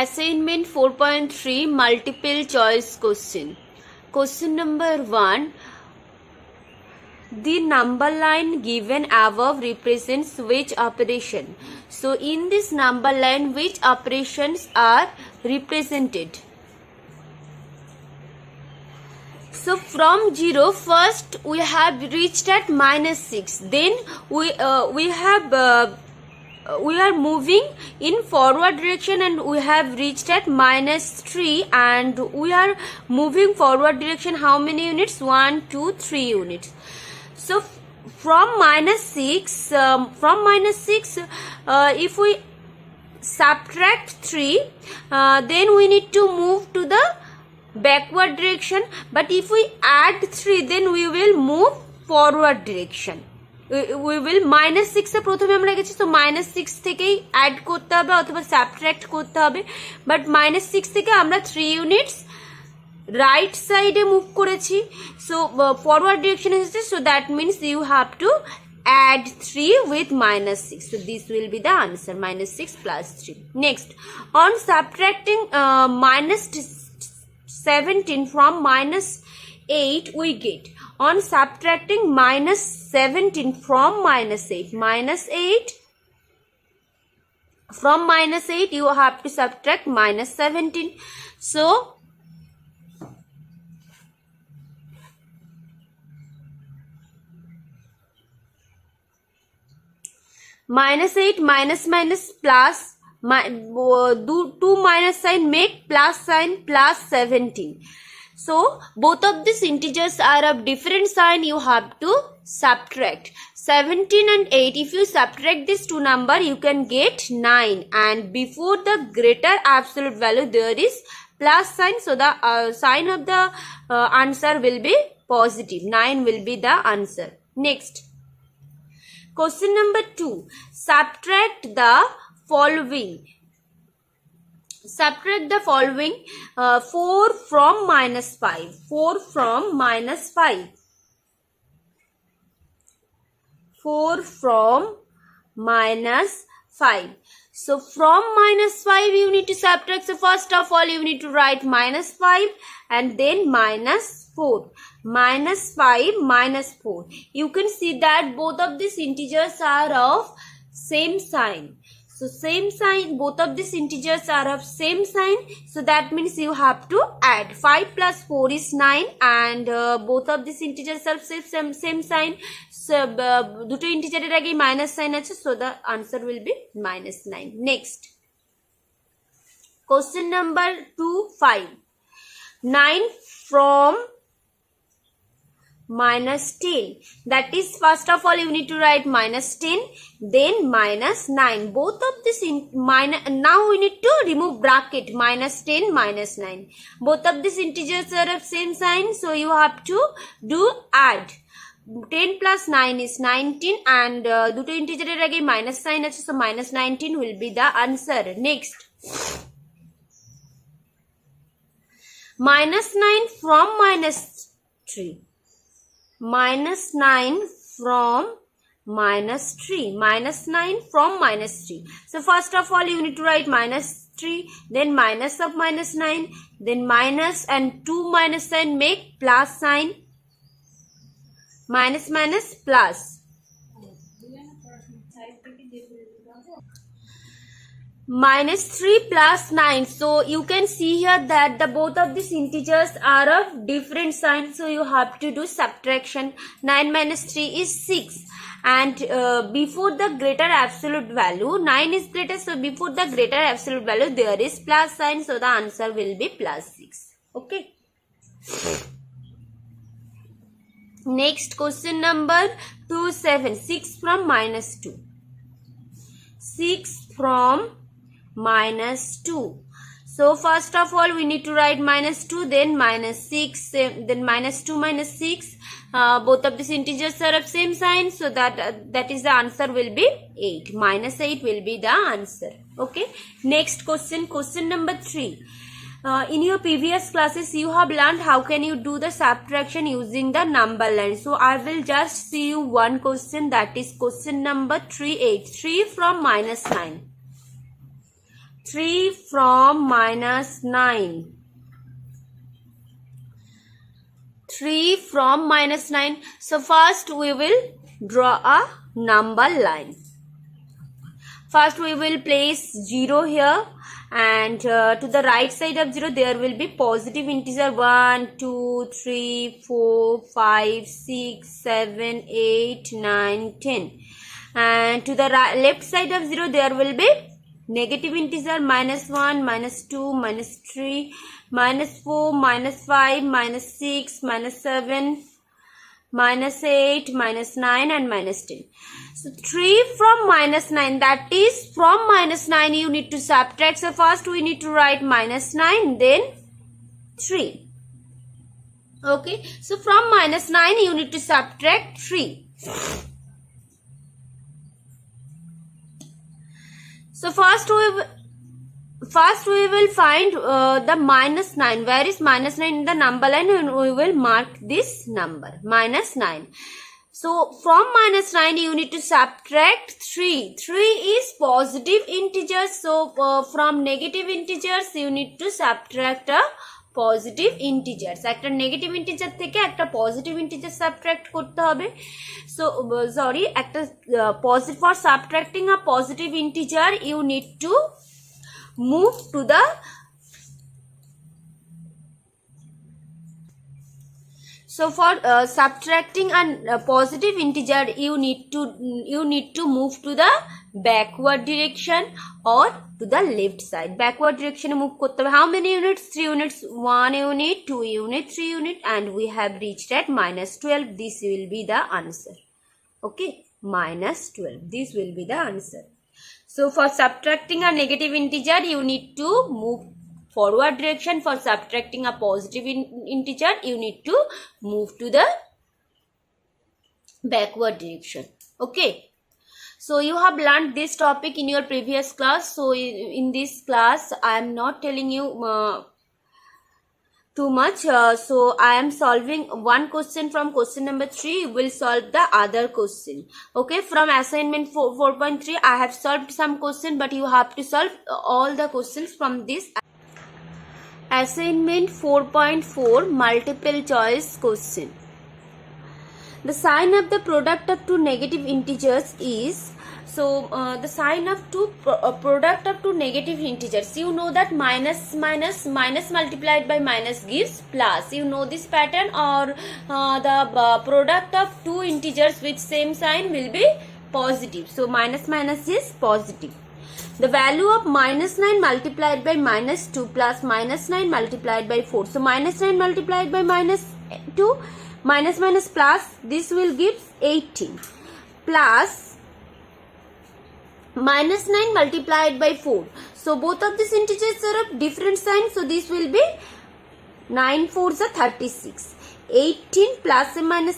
Assignment 4.3 multiple choice question. Question number 1. The number line given above represents which operation? So in this number line, which operations are represented? So from 0, first we have reached at -6. Then we are moving in forward direction and we have reached at -3, and we are moving forward direction how many units? 1, 2, 3 units. So from -6, if we subtract 3, then we need to move to the backward direction, but if we add 3, then we will move forward direction. We will -6 এ প্রথমে আমরা গেছি, তো -6 থেকেই add করতে হবে অথবা subtract করতে হবে, বাট -6 থেকে আমরা 3 ইউনিটস রাইট সাইডে মুভ করেছি, সো ফরওয়ার্ড ডিরেকশন এসেছে, so that means you have to add 3 with -6. So this will be the answer, -6 plus 3. Next, on subtracting -17 from -8 we get, on subtracting -17 from -8, from -8 you have to subtract -17. So -8 minus plus, do 2 minus sign make plus sign, plus 17. So both of these integers are of different sign, you have to subtract 17 and 8. If you subtract these two number, you can get 9, and before the greater absolute value there is plus sign, so the sign of the answer will be positive. 9 will be the answer. Next, question number 2. Subtract the following. Subtract the following. 4 from -5. 4 from -5. 4 from -5. So from -5 you need to subtract. So first of all you need to write -5 and then -4. -5 -4. You can see that both of these integers are of same sign. So same sign, both of these integers are of same sign. So that means you have to add 5 plus 4 is 9, and both of these integers are same sign. So দুটো ইন্টিজারের আগে minus sine আছে, so the answer will be -9. Next, question number 2, 5. 9 from -10. That is, first of all you need to write -10, then -9. Both of this now we need to remove bracket, -10 -9. Both of these integers are of same sign, so you have to do add. 10 plus 9 is 19, and দুটো ইন্টিজারের আগে minus sine আছে, so -19 will be the answer. Next, -9 from -3. -9 from -3. -9 from -3. So first of all you need to write -3, then minus of -9, then minus and 2 minus sign make plus sign, minus plus. -3 plus 9. So you can see here that the both of these integers are of different signs, so you have to do subtraction. 9 minus 3 is 6, and before the greater absolute value, 9 is greater, so before the greater absolute value there is plus sign, so the answer will be +6. Okay. Next, question number 2, 7. 6 from -2. 6 from -2. So first of all we need to write -2, then -6, then -2 -6. Both of these integers are of same sign, so that is the answer will be 8. -8 will be the answer. Okay. Next question, question number 3. In your previous classes you have learned how can you do the subtraction using the number line. So I will just see you one question, that is question number 3, 8. 3 from -9. 3 from minus 9. 3 from minus 9. So first we will draw a number line. First we will place 0 here, and to the right side of 0 there will be positive integer 1, 2, 3, 4, 5, 6, 7, 8, 9, 10. And to the left side of 0 there will be negative integer minus 1, minus 2, minus 3, minus 4, minus 5, minus 6, minus 7, minus 8, minus 9 and minus 10. So 3 from minus 9, that is from minus 9 you need to subtract. So first we need to write minus 9, then 3. Okay, so from minus 9 you need to subtract 3. So first we will find the minus 9. Where is minus 9 in the number line? And we will mark this number minus 9. So from minus 9 you need to subtract 3. 3 is positive integers. So from negative integers you need to subtract a positive integers. একটা negative integer থেকে একটা positive integer subtract করতে হবে। So sorry, একটা for subtracting a positive integer you need to move to the subtracting a positive integer you need to move to the backward direction or to the left side. Backward direction move korte hobe. How many units? 3 units. 1 unit, 2 unit, 3 unit, and we have reached at minus 12. This will be the answer. Okay, minus 12. This will be the answer. So for subtracting a negative integer you need to move forward direction. For subtracting a positive integer you need to move to the backward direction. Okay, so you have learned this topic in your previous class. So in this class I am not telling you too much. So I am solving one question from question number 3. You will solve the other question. Okay, from assignment 4.3 I have solved some question, but you have to solve all the questions from this assignment 4.4 multiple choice question. The sign of the product of two negative integers is, so the sign of product of two negative integers, you know that minus multiplied by minus gives plus. You know this pattern. Or the product of two integers with same sign will be positive. So minus is positive. The value of minus 9 multiplied by minus 2 plus minus 9 multiplied by 4. So minus 9 multiplied by minus 2, minus plus, this will give 18, plus minus 9 multiplied by 4. So both of these integers are of different signs. So this will be 9 4s are 36. 18 plus and minus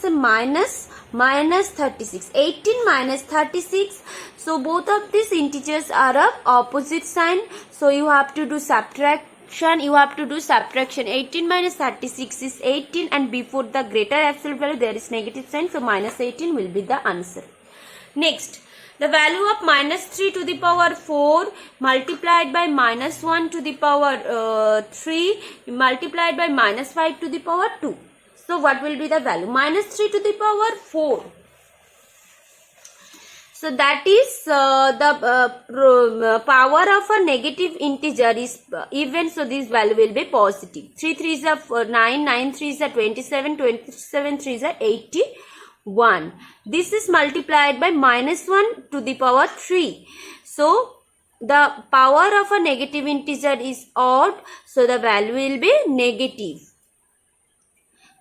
36. 18 minus 36. So both of these integers are of opposite sign. So you have to do subtraction. 18 minus 36 is 18, and before the greater absolute value there is negative sign. So minus 18 will be the answer. Next, the value of minus 3 to the power 4 multiplied by minus 1 to the power 3 multiplied by minus 5 to the power 2. So what will be the value? Minus 3 to the power 4. So that is the power of a negative integer is even. So this value will be positive. 3 3s are 9, 9 3s are 27, 27 3s are 81. This is multiplied by minus 1 to the power 3. So the power of a negative integer is odd. So the value will be negative.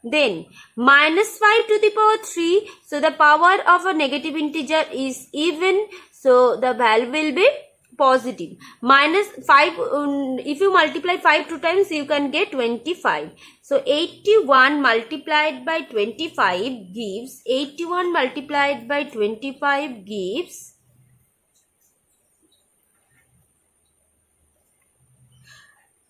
Then minus 5 to the power 3. So the power of a negative integer is even. So the value will be positive. Minus 5, if you multiply 5 2 times you can get 25. So 81 multiplied by 25 gives 81 multiplied by 25 gives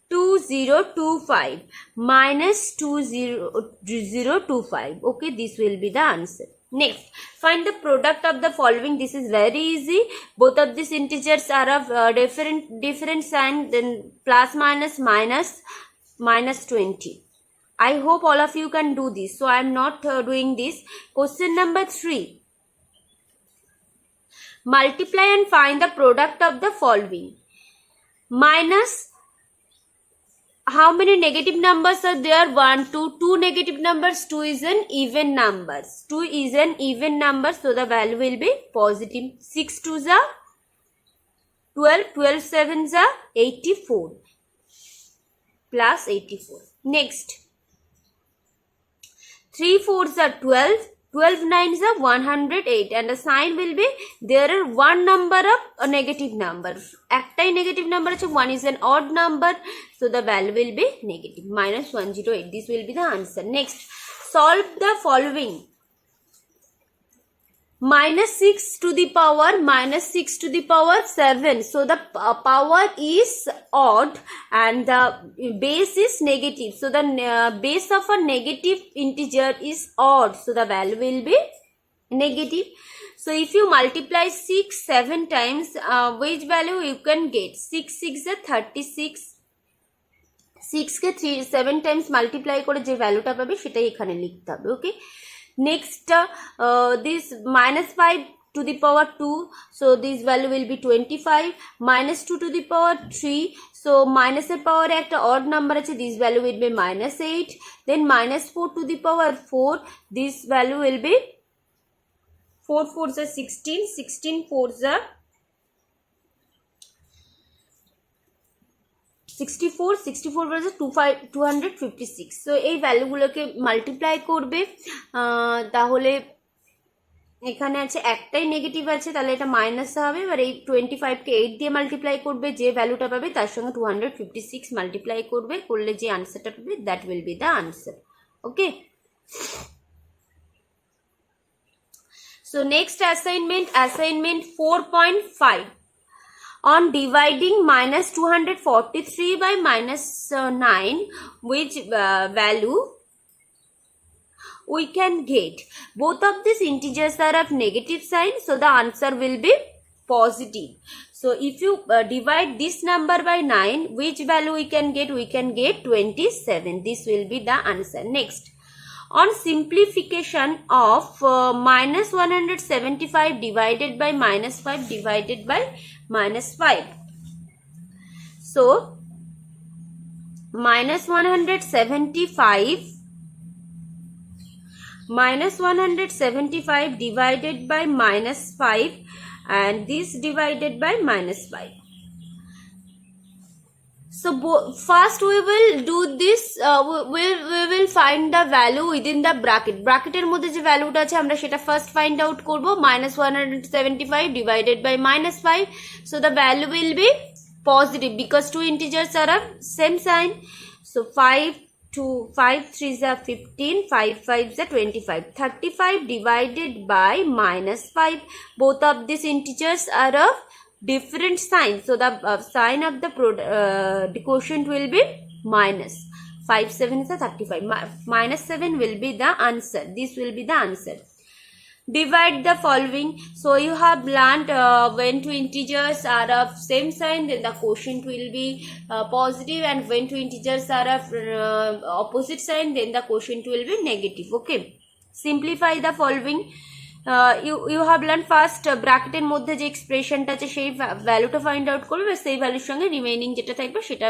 2025 minus 2025. Okay, this will be the answer. Next, find the product of the following. This is very easy. Both of these integers are of different sign, then plus minus minus 20. I hope all of you can do this. So I am not doing this. Question number 3. Multiply and find the product of the following. Minus, how many negative numbers are there? 1, 2, 2 negative numbers. 2 is an even number. 2 is an even number, so the value will be positive. 6 2s are 12, 12 7s are 84 plus 84. Next, 3 4s are 12, 12 9s are 108, and the sign will be, there are one number of a negative number. Ektai negative number আছে, one is an odd number, so the value will be negative, minus 108. This will be the answer. Next, solve the following. Minus 6 to the power 7. So the power is odd and the base is negative. So the base of a negative integer is odd. So the value will be negative. So if you multiply 6 7 times, which value you can get? 6 6 is 36. 6 के 7 times multiply করে যে ভ্যালুটা পাবে সেটাই এখানে লিখতে হবে. ওকে, next this minus 5 to the power 2, so this value will be 25. Minus 2 to the power 3, so minus এর power একটা odd number আছে, this value will be minus 8. Then minus 4 to the power 4, this value will be 4 4s are 16, 16 4s are 64, 64 versus 256. So এই ভ্যালুগুলোকে multiply করবে, তাহলে এখানে আছে একটাই negative আছে, তাহলে এটা মাইনাস হবে। এবার এই 25 কে 8 দিয়ে মাল্টিপ্লাই করবে, যে ভ্যালুটা পাবে তার সঙ্গে 256 মাল্টিপ্লাই করবে, করলে যে আনসারটা পাবে that will be the answer. Okay, so next assignment 4.5. On dividing minus 243 by minus 9, which value we can get? Both of these integers are of negative sign, so the answer will be positive. So if you divide this number by 9, which value we can get? We can get 27. This will be the answer. Next, on simplification of minus 175 divided by minus 5 divided by minus 5. So minus 175 divided by minus 5 and this divided by minus 5. So first we will do this, we will find the value within the bracket. Bracketer মধ্যে যে ভ্যালুটা আছে আমরা সেটা first find out করব, minus 175 divided by minus 5. So the value will be positive because two integers are of same sign. So 5 3s are 15, 5 5s are 25. 35 divided by minus 5. Both of these integers are of different signs, so the sign of the quotient will be minus. 5 7 is a 35. Minus 7 will be the answer. This will be the answer. Divide the following. So you have learned when two integers are of same sign, then the quotient will be positive, and when two integers are of opposite sign, then the quotient will be negative. Okay, simplify the following. You have learned first ব্র্যাকেটের মধ্যে যে এক্সপ্রেশনটা আছে সেই ভ্যালুটা find out করবে, সেই ভ্যালুর সঙ্গে রিমেইনিং যেটা থাকবে সেটা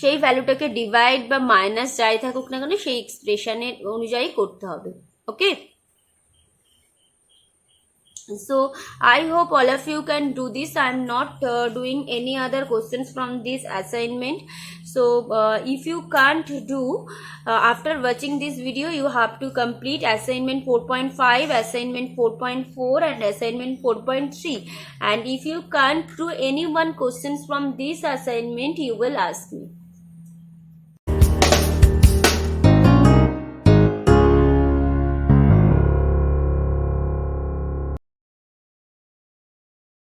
সেই ভ্যালুটাকে ডিভাইড বা মাইনাস যাই থাকুক না কেন সেই এক্সপ্রেশনের অনুযায়ী করতে হবে। ওকে, so I hope all of you can do this. I am not doing any other questions from this assignment. So if you can't do after watching this video, you have to complete assignment 4.5, assignment 4.4 and assignment 4.3. And if you can't do any one questions from this assignment, you will ask me.